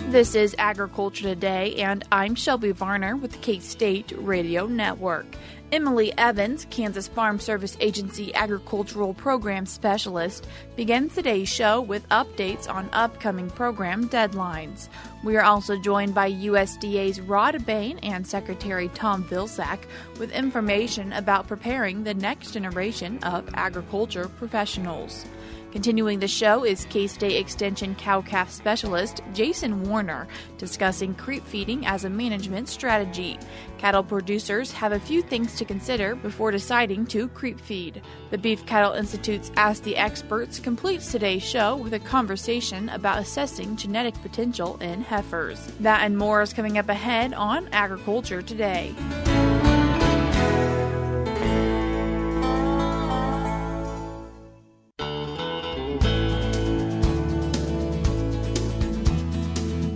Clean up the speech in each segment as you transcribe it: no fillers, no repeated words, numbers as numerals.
This is Agriculture Today, and I'm Shelby Varner with the K-State Radio Network. Emily Evans, Kansas Farm Service Agency Agricultural Program Specialist, begins today's show with updates on upcoming program deadlines. We are also joined by USDA's Rod Bain and Secretary Tom Vilsack with information about preparing the next generation of agriculture professionals. Continuing the show is K-State Extension cow-calf specialist Jason Warner discussing creep feeding as a management strategy. Cattle producers have a few things to consider before deciding to creep feed. The Beef Cattle Institute's Ask the Experts completes today's show with a conversation about assessing genetic potential in heifers. That and more is coming up ahead on Agriculture Today.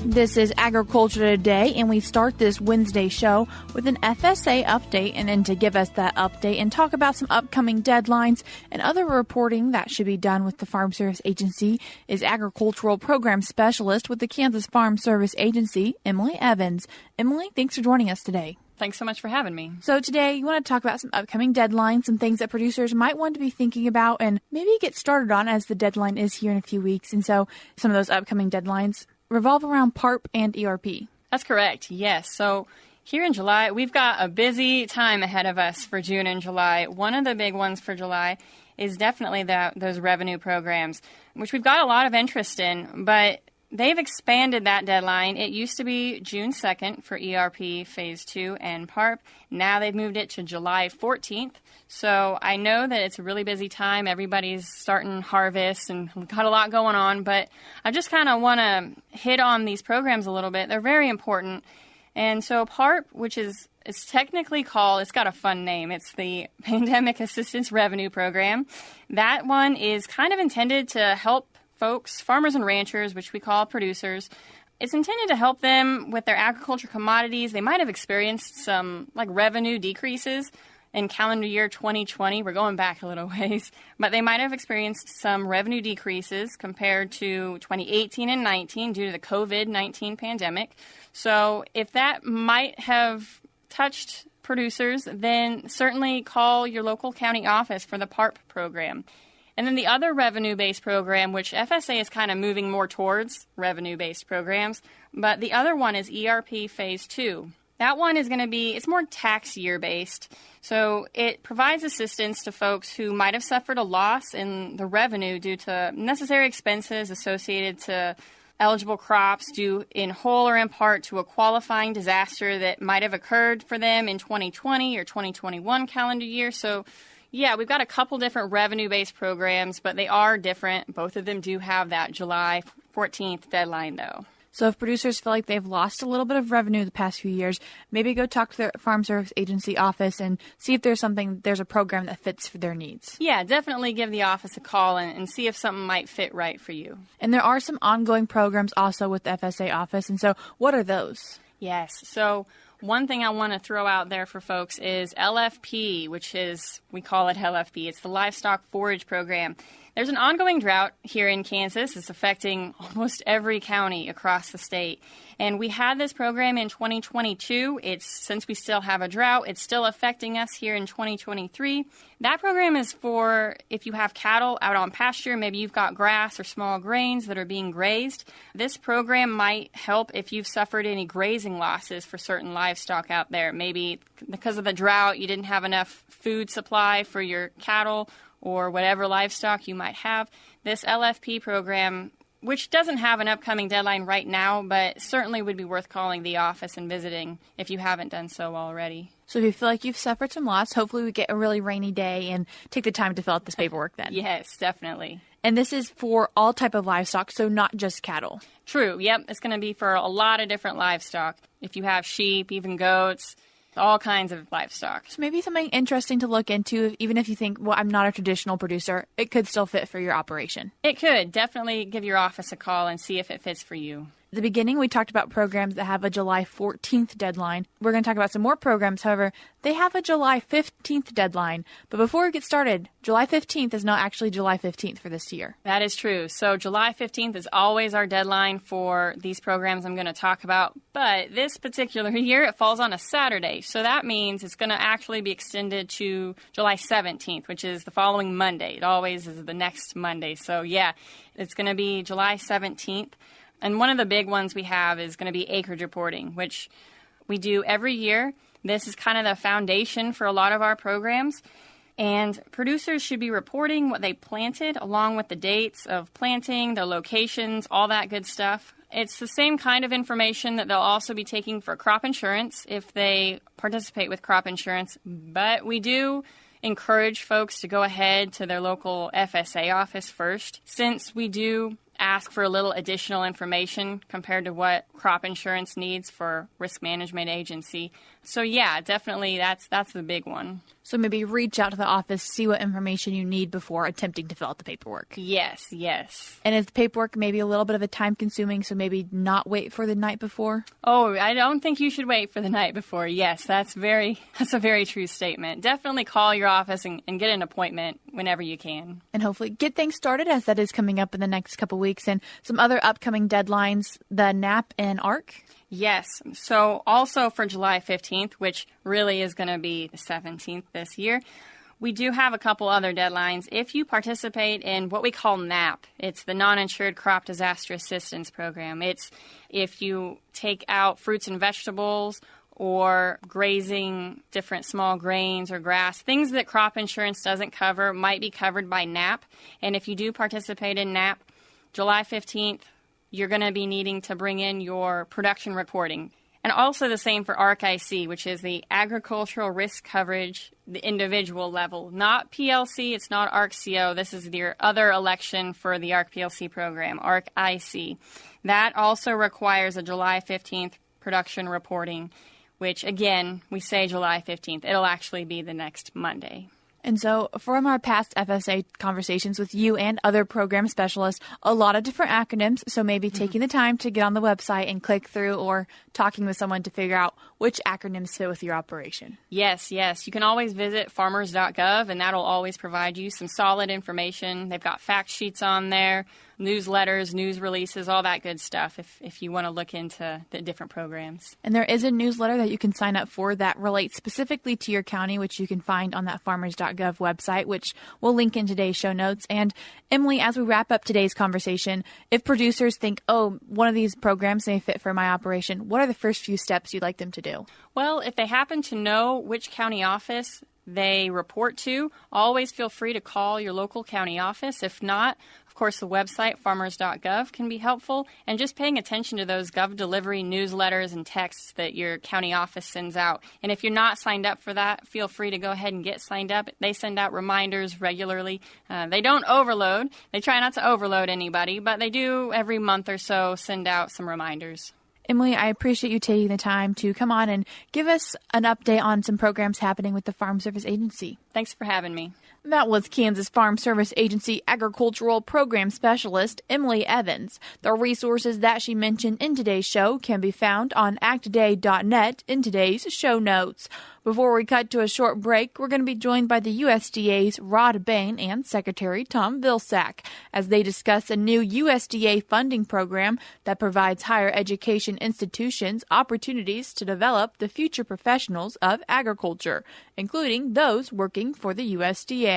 This is Agriculture Today, and we start this Wednesday show with an FSA update. And then to give us that update and talk about some upcoming deadlines and other reporting that should be done with the Farm Service Agency is Agricultural Program Specialist with the Kansas Farm Service Agency, Emily Evans. Emily, thanks for joining us today. Thanks so much for having me. So today you want to talk about some upcoming deadlines, some things that producers might want to be thinking about and maybe get started on as the deadline is here in a few weeks. And so some of those upcoming deadlines revolve around PARP and ERP. That's correct, yes. So here in July, we've got a busy time ahead of us for June and July. One of the big ones for July is definitely those revenue programs, which we've got a lot of interest in, but they've expanded that deadline. It used to be June 2nd for ERP Phase 2 and PARP. Now they've moved it to July 14th. So I know that it's a really busy time. Everybody's starting harvest and we've got a lot going on. But I just kind of want to hit on these programs a little bit. They're very important. And so PARP, which is it's technically called, it's got a fun name. It's the Pandemic Assistance Revenue Program. That one is kind of intended to help folks, farmers and ranchers, which we call producers. It's intended to help them with their agriculture commodities. They might have experienced some revenue decreases in calendar year 2020. We're going back a little ways, but they might have experienced some revenue decreases compared to 2018 and 19 due to the COVID-19 pandemic. So if that might have touched producers, then certainly call your local county office for the PARP program. And then the other revenue-based program, which FSA is kind of moving more towards revenue-based programs, but the other one is ERP Phase 2. That one is going to be, it's more tax year-based, so it provides assistance to folks who might have suffered a loss in the revenue due to necessary expenses associated to eligible crops due in whole or in part to a qualifying disaster that might have occurred for them in 2020 or 2021 calendar year. So yeah, we've got a couple different revenue-based programs, but they are different. Both of them do have that July 14th deadline, though. So if producers feel like they've lost a little bit of revenue the past few years, maybe go talk to their Farm Service Agency office and see if there's a program that fits for their needs. Yeah, definitely give the office a call and see if something might fit right for you. And there are some ongoing programs also with the FSA office. And so what are those? Yes. So one thing I want to throw out there for folks is LFP, which is, we call it LFP. It's the Livestock Forage Program. There's an ongoing drought here in Kansas. It's affecting almost every county across the state. And we had this program in 2022. Since we still have a drought, it's still affecting us here in 2023. That program is for if you have cattle out on pasture, maybe you've got grass or small grains that are being grazed. This program might help if you've suffered any grazing losses for certain livestock out there. Maybe because of the drought, you didn't have enough food supply for your cattle or whatever livestock you might have. This LFP program, which doesn't have an upcoming deadline right now, but certainly would be worth calling the office and visiting if you haven't done so already. So if you feel like you've suffered some loss, hopefully we get a really rainy day and take the time to fill out this paperwork then. Yes, definitely. And this is for all type of livestock, so not just cattle. True. Yep. It's going to be for a lot of different livestock. If you have sheep, even goats, all kinds of livestock. So maybe something interesting to look into, even if you think, well, I'm not a traditional producer, it could still fit for your operation. It could. Definitely give your office a call and see if it fits for you. At the beginning, we talked about programs that have a July 14th deadline. We're going to talk about some more programs. However, they have a July 15th deadline. But before we get started, July 15th is not actually July 15th for this year. That is true. So July 15th is always our deadline for these programs I'm going to talk about. But this particular year, it falls on a Saturday. So that means it's going to actually be extended to July 17th, which is the following Monday. It always is the next Monday. So yeah, it's going to be July 17th. And one of the big ones we have is going to be acreage reporting, which we do every year. This is kind of the foundation for a lot of our programs. And producers should be reporting what they planted along with the dates of planting, their locations, all that good stuff. It's the same kind of information that they'll also be taking for crop insurance if they participate with crop insurance. But we do encourage folks to go ahead to their local FSA office first, since we do ask for a little additional information compared to what crop insurance needs for risk management agency. So yeah, definitely that's the big one. So maybe reach out to the office, see what information you need before attempting to fill out the paperwork. Yes. And is the paperwork maybe a little bit of a time consuming, so maybe not wait for the night before? Oh, I don't think you should wait for the night before. Yes, that's a very true statement. Definitely call your office and get an appointment whenever you can. And hopefully get things started, as that is coming up in the next couple weeks. And some other upcoming deadlines, the NAP and ARC. Yes. So also for July 15th, which really is going to be the 17th this year, we do have a couple other deadlines. If you participate in what we call NAP, it's the Non-Insured Crop Disaster Assistance Program. It's if you take out fruits and vegetables or grazing different small grains or grass, things that crop insurance doesn't cover might be covered by NAP. And if you do participate in NAP, July 15th, you're going to be needing to bring in your production reporting. And also the same for ARC-IC, which is the Agricultural Risk Coverage, the individual level. Not PLC, it's not ARC-CO. This is your other election for the ARC-PLC program, ARC-IC. That also requires a July 15th production reporting, which, again, we say July 15th. It'll actually be the next Monday. And so from our past FSA conversations with you and other program specialists, a lot of different acronyms. So maybe taking the time to get on the website and click through, or talking with someone to figure out which acronyms fit with your operation. Yes. You can always visit Farmers.gov, and that'll always provide you some solid information. They've got fact sheets on there, newsletters, news releases, all that good stuff if you want to look into the different programs. And there is a newsletter that you can sign up for that relates specifically to your county, which you can find on that Farmers.gov website, which we'll link in today's show notes. And Emily, as we wrap up today's conversation, if producers think, one of these programs may fit for my operation, what are the first few steps you'd like them to do? Well, if they happen to know which county office they report to, always feel free to call your local county office. If not, of course, the website, Farmers.gov, can be helpful. And just paying attention to those Gov Delivery newsletters and texts that your county office sends out. And if you're not signed up for that, feel free to go ahead and get signed up. They send out reminders regularly. They don't overload. They try not to overload anybody, but they do every month or so send out some reminders. Emily, I appreciate you taking the time to come on and give us an update on some programs happening with the Farm Service Agency. Thanks for having me. That was Kansas Farm Service Agency Agricultural Program Specialist Emily Evans. The resources that she mentioned in today's show can be found on actoday.net in today's show notes. Before we cut to a short break, we're going to be joined by the USDA's Rod Bain and Secretary Tom Vilsack as they discuss a new USDA funding program that provides higher education institutions opportunities to develop the future professionals of agriculture, including those working for the USDA.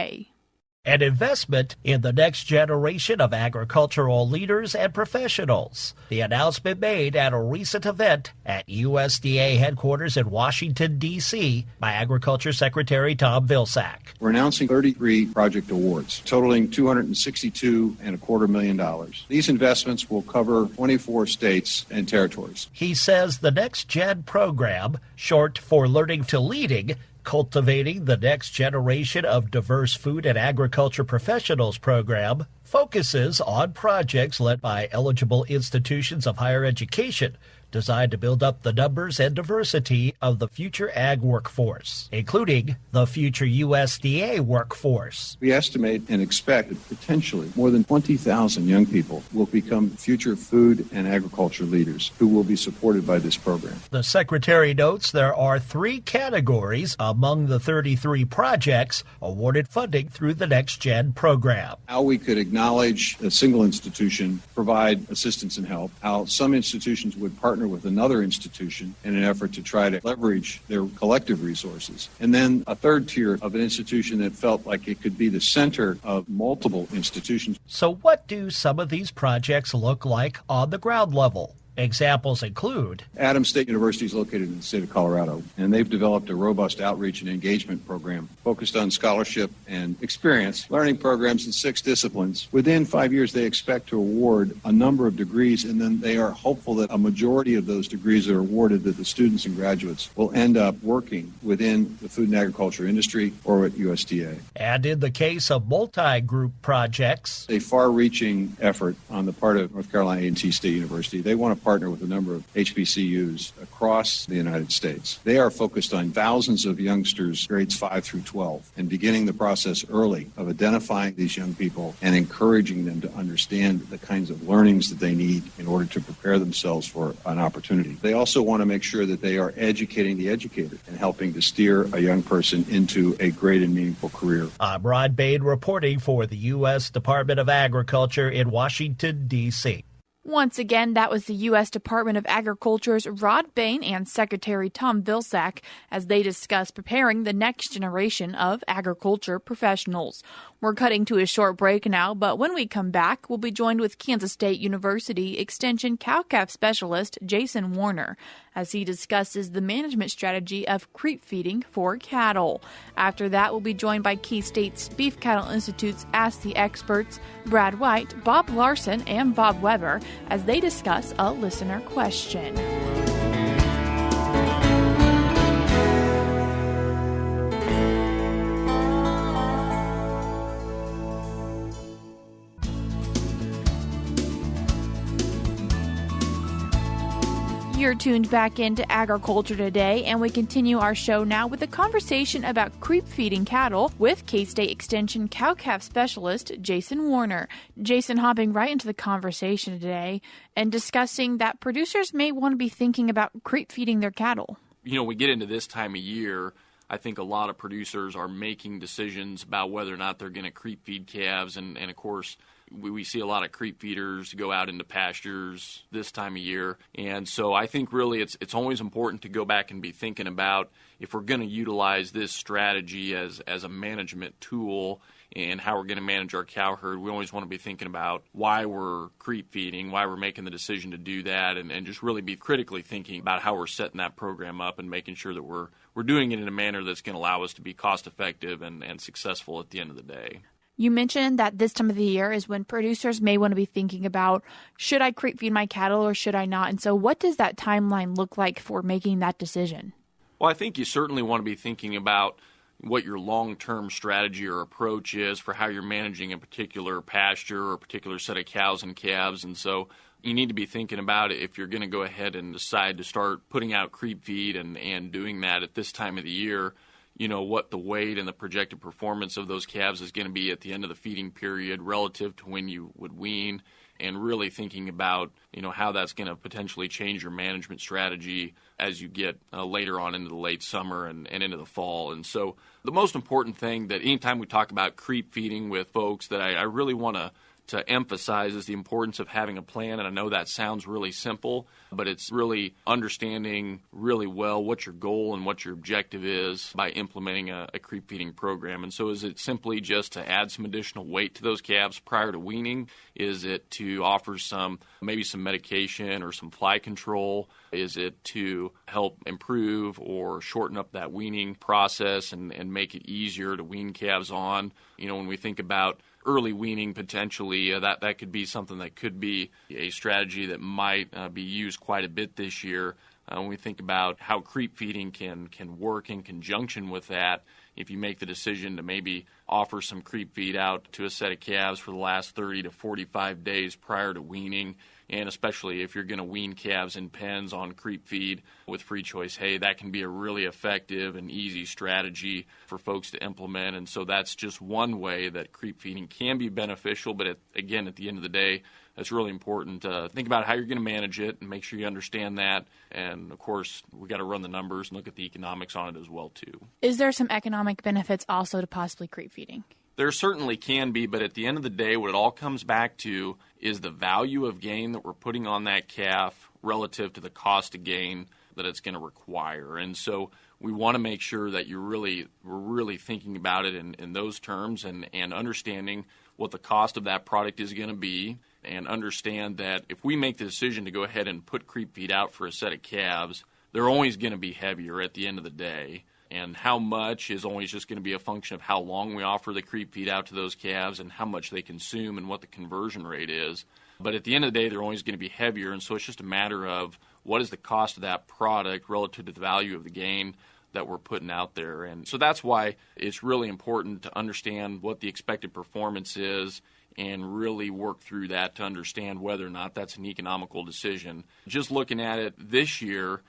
An investment in the next generation of agricultural leaders and professionals. The announcement made at a recent event at USDA headquarters in Washington, D.C. by Agriculture Secretary Tom Vilsack. We're announcing 33 project awards, totaling $262.25 million. These investments will cover 24 states and territories. He says the Next Gen program, short for Learning to Leading, Cultivating the Next Generation of Diverse Food and Agriculture Professionals program, focuses on projects led by eligible institutions of higher education designed to build up the numbers and diversity of the future ag workforce, including the future USDA workforce. We estimate and expect that potentially more than 20,000 young people will become future food and agriculture leaders who will be supported by this program. The Secretary notes there are 3 categories among the 33 projects awarded funding through the Next Gen program. How we could acknowledge a single institution, provide assistance and help, how some institutions would partner with another institution in an effort to try to leverage their collective resources, and then a third tier of an institution that felt like it could be the center of multiple institutions. So what do some of these projects look like on the ground level? Examples include Adams State University is located in the state of Colorado, and they've developed a robust outreach and engagement program focused on scholarship and experience, learning programs in 6 disciplines. Within 5 years, they expect to award a number of degrees, and then they are hopeful that a majority of those degrees are awarded, that the students and graduates will end up working within the food and agriculture industry or at USDA. And in the case of multi-group projects, A far-reaching effort on the part of North Carolina A&T State University. They want to partner with a number of HBCUs across the United States. They are focused on thousands of youngsters, grades 5 through 12, and beginning the process early of identifying these young people and encouraging them to understand the kinds of learnings that they need in order to prepare themselves for an opportunity. They also want to make sure that they are educating the educator and helping to steer a young person into a great and meaningful career. I'm Ron Bain reporting for the U.S. Department of Agriculture in Washington, D.C. Once again, that was the U.S. Department of Agriculture's Rod Bain and Secretary Tom Vilsack as they discuss preparing the next generation of agriculture professionals. We're cutting to a short break now, but when we come back, we'll be joined with Kansas State University Extension cow-calf specialist Jason Warner as he discusses the management strategy of creep feeding for cattle. After that, we'll be joined by K-State's Beef Cattle Institute's Ask the Experts, Brad White, Bob Larson, and Bob Weber as they discuss a listener question. You're tuned back into Agriculture Today, and we continue our show now with a conversation about creep feeding cattle with K-State Extension cow-calf specialist Jason Warner. Jason, hopping right into the conversation today and discussing that producers may want to be thinking about creep feeding their cattle. You know, we get into this time of year, I think a lot of producers are making decisions about whether or not they're going to creep feed calves, and of course, we see a lot of creep feeders go out into pastures this time of year. And so I think really it's always important to go back and be thinking about if we're going to utilize this strategy as a management tool and how we're going to manage our cow herd. We always want to be thinking about why we're creep feeding, why we're making the decision to do that, and just really be critically thinking about how we're setting that program up and making sure that we're doing it in a manner that's going to allow us to be cost effective and successful at the end of the day. You mentioned that this time of the year is when producers may want to be thinking about, should I creep feed my cattle or should I not? And so what does that timeline look like for making that decision? Well, I think you certainly want to be thinking about what your long-term strategy or approach is for how you're managing a particular pasture or a particular set of cows and calves. And so you need to be thinking about it if you're going to go ahead and decide to start putting out creep feed and doing that at this time of the year. You know, what the weight and the projected performance of those calves is going to be at the end of the feeding period relative to when you would wean, and really thinking about, you know, how that's going to potentially change your management strategy as you get later on into the late summer and into the fall. And so the most important thing that anytime we talk about creep feeding with folks that I really want to emphasize is the importance of having a plan. And I know that sounds really simple, but it's really understanding really well what your goal and what your objective is by implementing a creep feeding program. And so is it simply just to add some additional weight to those calves prior to weaning? Is it to offer maybe some medication or some fly control? Is it to help improve or shorten up that weaning process and make it easier to wean calves on? You know, when we think about early weaning, potentially, that could be something that could be a strategy that might be used quite a bit this year. When we think about how creep feeding can work in conjunction with that, if you make the decision to maybe offer some creep feed out to a set of calves for the last 30 to 45 days prior to weaning. And especially if you're going to wean calves in pens on creep feed with free choice hay, that can be a really effective and easy strategy for folks to implement. And so that's just one way that creep feeding can be beneficial. But again, at the end of the day, it's really important to think about how you're going to manage it and make sure you understand that. And, of course, we got to run the numbers and look at the economics on it as well, too. Is there some economic benefits also to possibly creep feeding? There certainly can be, but at the end of the day, what it all comes back to is the value of gain that we're putting on that calf relative to the cost of gain that it's going to require. And so we want to make sure that we're really thinking about it in those terms and understanding what the cost of that product is going to be, and understand that if we make the decision to go ahead and put creep feed out for a set of calves, they're always going to be heavier at the end of the day. And how much is always just going to be a function of how long we offer the creep feed out to those calves and how much they consume and what the conversion rate is. But at the end of the day, they're always going to be heavier, and so it's just a matter of what is the cost of that product relative to the value of the gain that we're putting out there. And so that's why it's really important to understand what the expected performance is and really work through that to understand whether or not that's an economical decision. Just looking at it this year,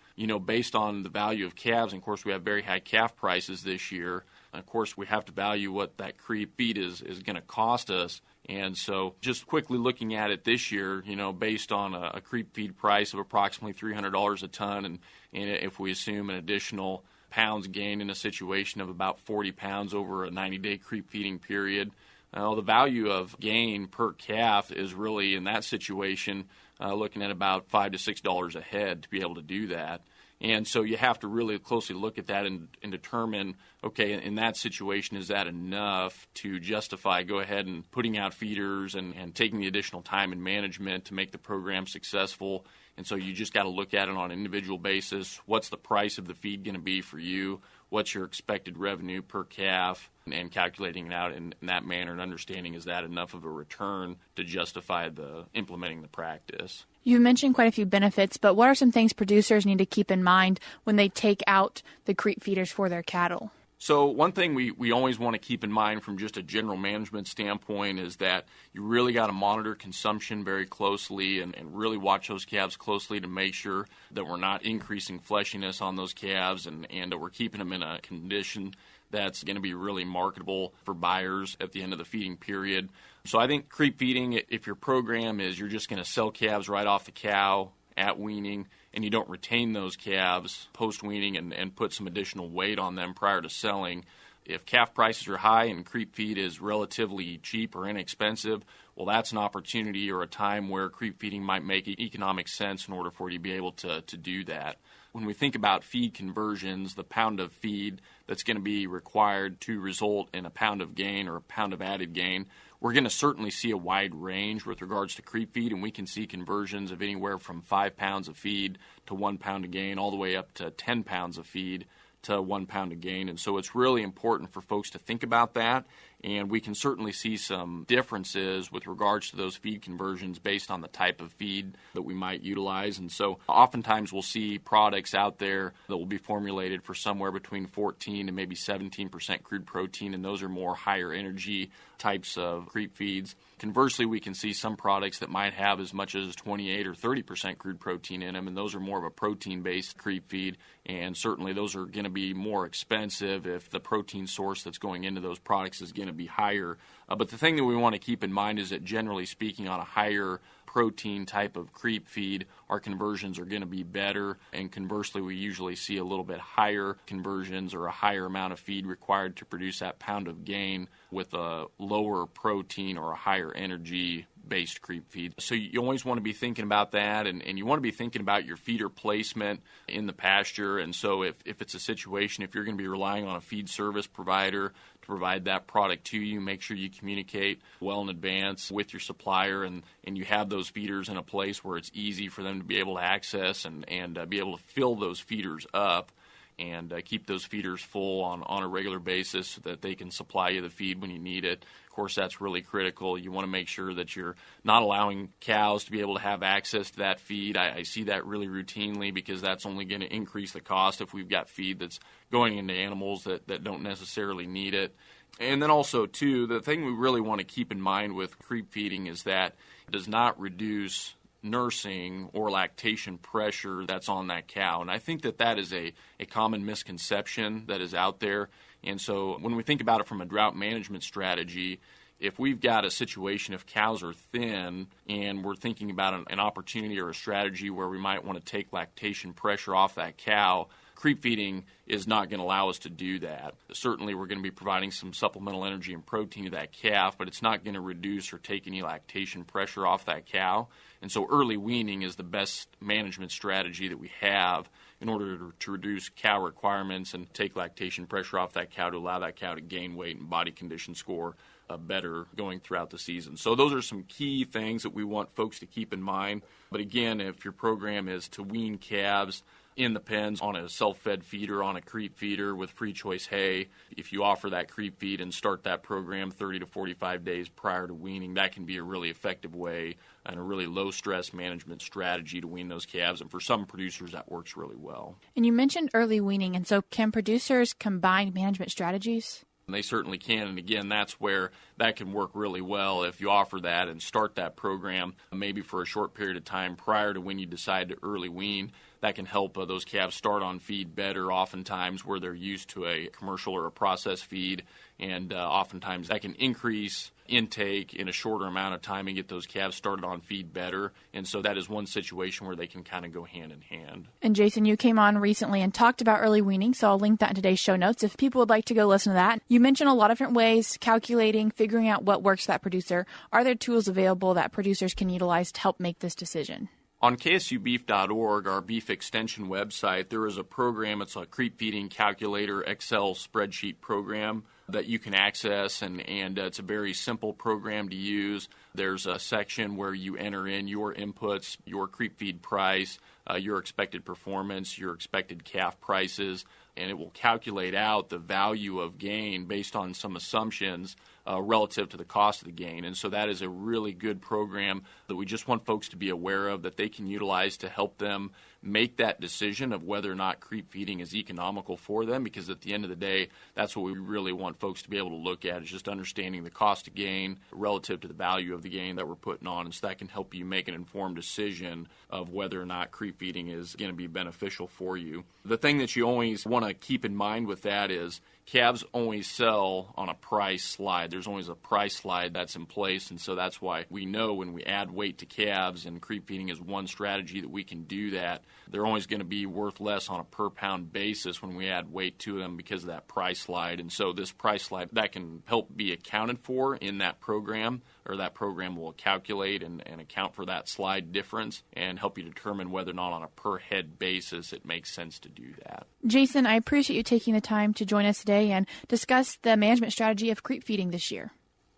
based on the value of calves, and of course we have very high calf prices this year, and of course we have to value what that creep feed is going to cost us. And so just quickly looking at it this year, based on a creep feed price of approximately $300 a ton, and if we assume an additional pounds gained in a situation of about 40 pounds over a 90-day creep feeding period, the value of gain per calf is really, in that situation, looking at about $5 to $6 a head to be able to do that. And so you have to really closely look at that and determine, okay, in that situation, is that enough to justify go ahead and putting out feeders and taking the additional time and management to make the program successful? And so you just got to look at it on an individual basis. What's the price of the feed going to be for you? What's your expected revenue per calf? And calculating it out in that manner and understanding, is that enough of a return to justify implementing the practice? You mentioned quite a few benefits, but what are some things producers need to keep in mind when they take out the creep feeders for their cattle? So one thing we always want to keep in mind from just a general management standpoint is that you really got to monitor consumption very closely and really watch those calves closely to make sure that we're not increasing fleshiness on those calves and that we're keeping them in a condition that's going to be really marketable for buyers at the end of the feeding period. So I think creep feeding, if your program is you're just going to sell calves right off the cow at weaning and you don't retain those calves post-weaning and put some additional weight on them prior to selling, if calf prices are high and creep feed is relatively cheap or inexpensive, well, that's an opportunity or a time where creep feeding might make economic sense in order for you to be able to do that. When we think about feed conversions, the pound of feed that's going to be required to result in a pound of gain or a pound of added gain, we're going to certainly see a wide range with regards to creep feed, and we can see conversions of anywhere from 5 pounds of feed to 1 pound of gain, all the way up to 10 pounds of feed to 1 pound of gain. And so it's really important for folks to think about that, and we can certainly see some differences with regards to those feed conversions based on the type of feed that we might utilize. And so oftentimes we'll see products out there that will be formulated for somewhere between 14 and maybe 17% crude protein, and those are more higher energy types of creep feeds. Conversely, we can see some products that might have as much as 28 or 30% crude protein in them, and those are more of a protein-based creep feed, and certainly those are going to be more expensive if the protein source that's going into those products is going to be higher. But the thing that we want to keep in mind is that generally speaking, on a higher protein type of creep feed, our conversions are going to be better, and conversely, we usually see a little bit higher conversions or a higher amount of feed required to produce that pound of gain with a lower protein or a higher energy based creep feed. So you always want to be thinking about that, and you want to be thinking about your feeder placement in the pasture. And so if it's a situation, if you're going to be relying on a feed service provider to provide that product to you, make sure you communicate well in advance with your supplier and you have those feeders in a place where it's easy for them to be able to access and be able to fill those feeders up and keep those feeders full on a regular basis so that they can supply you the feed when you need it. Of course, that's really critical. You want to make sure that you're not allowing cows to be able to have access to that feed. I see that really routinely because that's only going to increase the cost if we've got feed that's going into animals that don't necessarily need it. And then also, too, the thing we really want to keep in mind with creep feeding is that it does not reduce nursing or lactation pressure that's on that cow. And I think that is a common misconception that is out there. And so when we think about it from a drought management strategy, if we've got a situation, if cows are thin and we're thinking about an opportunity or a strategy where we might want to take lactation pressure off that cow, creep feeding is not going to allow us to do that. Certainly we're going to be providing some supplemental energy and protein to that calf, but it's not going to reduce or take any lactation pressure off that cow. And so early weaning is the best management strategy that we have in order to reduce cow requirements and take lactation pressure off that cow to allow that cow to gain weight and body condition score better going throughout the season. So those are some key things that we want folks to keep in mind. But again, if your program is to wean calves in the pens on a self-fed feeder, on a creep feeder with free choice hay, if you offer that creep feed and start that program 30 to 45 days prior to weaning, that can be a really effective way and a really low-stress management strategy to wean those calves. And for some producers, that works really well. And you mentioned early weaning, and so can producers combine management strategies? And they certainly can. And again, that's where that can work really well if you offer that and start that program maybe for a short period of time prior to when you decide to early wean. That can help those calves start on feed better, oftentimes where they're used to a commercial or a processed feed. And oftentimes that can increase intake in a shorter amount of time and get those calves started on feed better. And so that is one situation where they can kind of go hand in hand. And Jason, you came on recently and talked about early weaning, so I'll link that in today's show notes if people would like to go listen to that. You mentioned a lot of different ways, calculating, figuring out what works for that producer. Are there tools available that producers can utilize to help make this decision? On KSUBeef.org, our beef extension website, there is a program. It's a creep feeding calculator Excel spreadsheet program that you can access, and it's a very simple program to use. There's a section where you enter in your inputs, your creep feed price, your expected performance, your expected calf prices, and it will calculate out the value of gain based on some assumptions relative to the cost of the gain. And so that is a really good program that we just want folks to be aware of, that they can utilize to help them make that decision of whether or not creep feeding is economical for them, because at the end of the day, that's what we really want folks to be able to look at, is just understanding the cost of gain relative to the value of the gain that we're putting on. And so that can help you make an informed decision of whether or not creep feeding is going to be beneficial for you. The thing that you always want to keep in mind with that is calves always sell on a price slide. There's always a price slide that's in place, and so that's why we know when we add weight to calves, and creep feeding is one strategy that we can do that, they're always going to be worth less on a per-pound basis when we add weight to them because of that price slide. And so this price slide, that can help be accounted for in that program, or that program will calculate and account for that slide difference and help you determine whether or not on a per-head basis it makes sense to do that. Jason, I appreciate you taking the time to join us today and discuss the management strategy of creep feeding this year.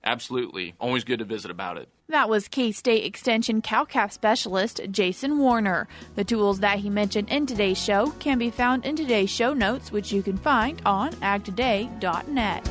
Absolutely. Always good to visit about it. That was K-State Extension cow-calf specialist Jason Warner. The tools that he mentioned in today's show can be found in today's show notes, which you can find on agtoday.net.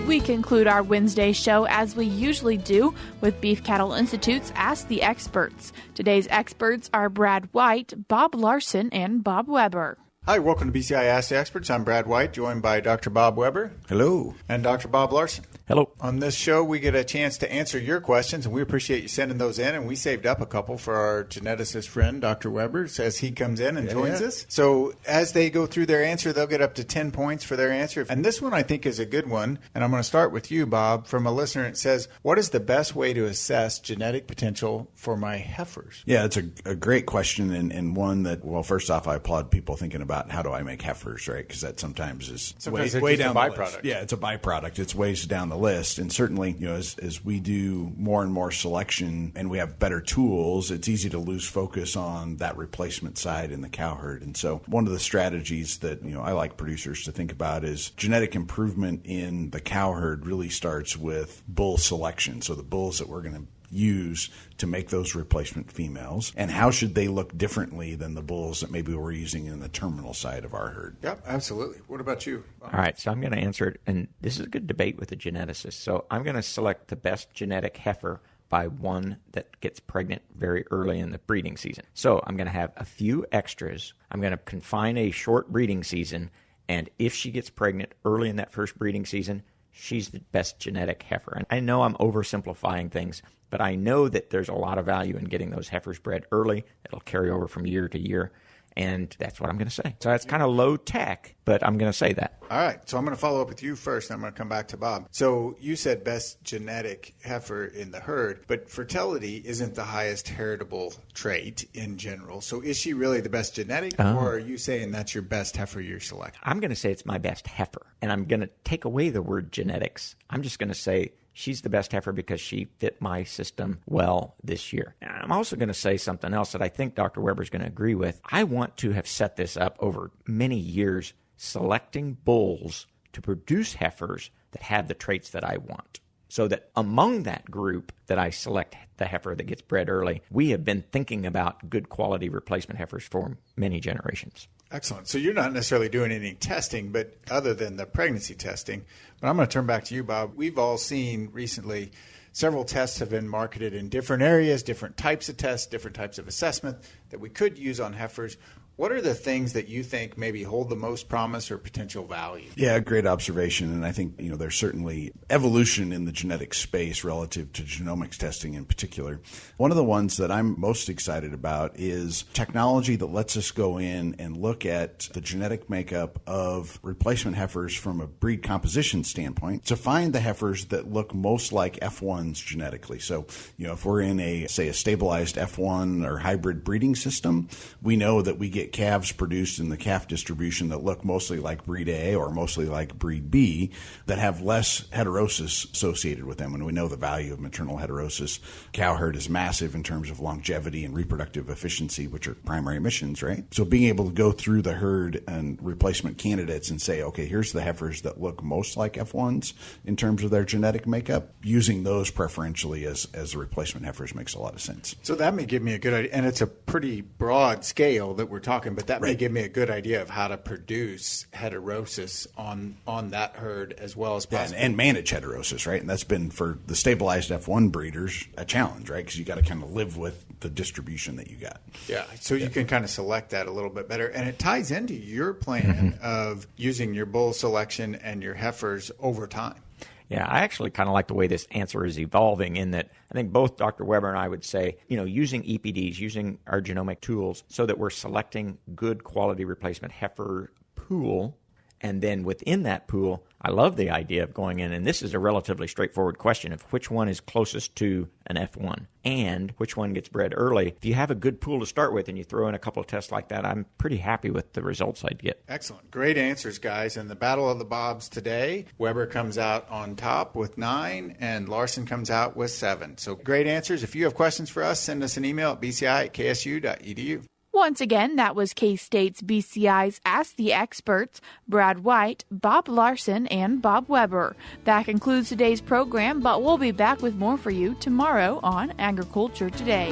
We conclude our Wednesday show as we usually do with Beef Cattle Institute's Ask the Experts. Today's experts are Brad White, Bob Larson, and Bob Weber. Hi, welcome to BCI Ask the Experts. I'm Brad White, joined by Dr. Bob Weber. Hello. And Dr. Bob Larson. Hello. On this show, we get a chance to answer your questions, and we appreciate you sending those in. And we saved up a couple for our geneticist friend, Dr. Weber, as he comes in and joins us. So as they go through their answer, they'll get up to 10 points for their answer. And this one, I think, is a good one. And I'm going to start with you, Bob, from a listener. It says, what is the best way to assess genetic potential for my heifers? Yeah, it's a great question, and one that, well, first off, I applaud people thinking about how do I make heifers, right? Because that sometimes is way down the list. Yeah, it's a byproduct. It's ways down the list. And certainly, as we do more and more selection and we have better tools, it's easy to lose focus on that replacement side in the cow herd. And so one of the strategies that, I like producers to think about is genetic improvement in the cow herd really starts with bull selection. So the bulls that we're going to use to make those replacement females, and how should they look differently than the bulls that maybe we're using in the terminal side of our herd? Yep, absolutely. What about you? All right, so I'm going to answer it, and this is a good debate with the geneticist. So I'm going to select the best genetic heifer by one that gets pregnant very early in the breeding season. So I'm going to have a few extras. I'm going to confine a short breeding season, and if she gets pregnant early in that first breeding season, she's the best genetic heifer. And I know I'm oversimplifying things, but I know that there's a lot of value in getting those heifers bred early. It'll carry over from year to year. And that's what I'm going to say. So that's kind of low tech, but I'm going to say that. All right. So I'm going to follow up with you first, and I'm going to come back to Bob. So you said best genetic heifer in the herd, but fertility isn't the highest heritable trait in general. So is she really the best genetic, or are you saying that's your best heifer you're selecting? I'm going to say it's my best heifer, and I'm going to take away the word genetics. I'm just going to say she's the best heifer because she fit my system well this year. And I'm also going to say something else that I think Dr. Weber's going to agree with. I want to have set this up over many years, selecting bulls to produce heifers that have the traits that I want. So that among that group that I select the heifer that gets bred early, we have been thinking about good quality replacement heifers for many generations. Excellent. So you're not necessarily doing any testing, but other than the pregnancy testing. But I'm going to turn back to you, Bob. We've all seen recently several tests have been marketed in different areas, different types of tests, different types of assessment that we could use on heifers. What are the things that you think maybe hold the most promise or potential value? Yeah, great observation. And I think, there's certainly evolution in the genetic space relative to genomics testing in particular. One of the ones that I'm most excited about is technology that lets us go in and look at the genetic makeup of replacement heifers from a breed composition standpoint to find the heifers that look most like F1s genetically. So, if we're in a stabilized F1 or hybrid breeding system, we know that we get calves produced in the calf distribution that look mostly like breed A or mostly like breed B that have less heterosis associated with them. And we know the value of maternal heterosis. Cow herd is massive in terms of longevity and reproductive efficiency, which are primary missions, right? So being able to go through the herd and replacement candidates and say, okay, here's the heifers that look most like F1s in terms of their genetic makeup, using those preferentially as the replacement heifers makes a lot of sense. So that may give me a good idea. And it's a pretty broad scale that we're talking, but that may give me a good idea of how to produce heterosis on that herd as well as possible. And manage heterosis, right? And that's been, for the stabilized F1 breeders, a challenge, right? Because you got to kind of live with the distribution that you got. Yeah, so you can kind of select that a little bit better. And it ties into your plan of using your bull selection and your heifers over time. Yeah, I actually kind of like the way this answer is evolving, in that I think both Dr. Weber and I would say, using EPDs, using our genomic tools so that we're selecting good quality replacement heifer pool. And then within that pool, I love the idea of going in, and this is a relatively straightforward question of which one is closest to an F1 and which one gets bred early. If you have a good pool to start with and you throw in a couple of tests like that, I'm pretty happy with the results I'd get. Excellent. Great answers, guys. In the Battle of the Bobs today, Weber comes out on top with 9 and Larson comes out with 7. So great answers. If you have questions for us, send us an email at bci@ksu.edu. Once again, that was K-State's BCI's Ask the Experts, Brad White, Bob Larson, and Bob Weber. That concludes today's program, but we'll be back with more for you tomorrow on Agriculture Today.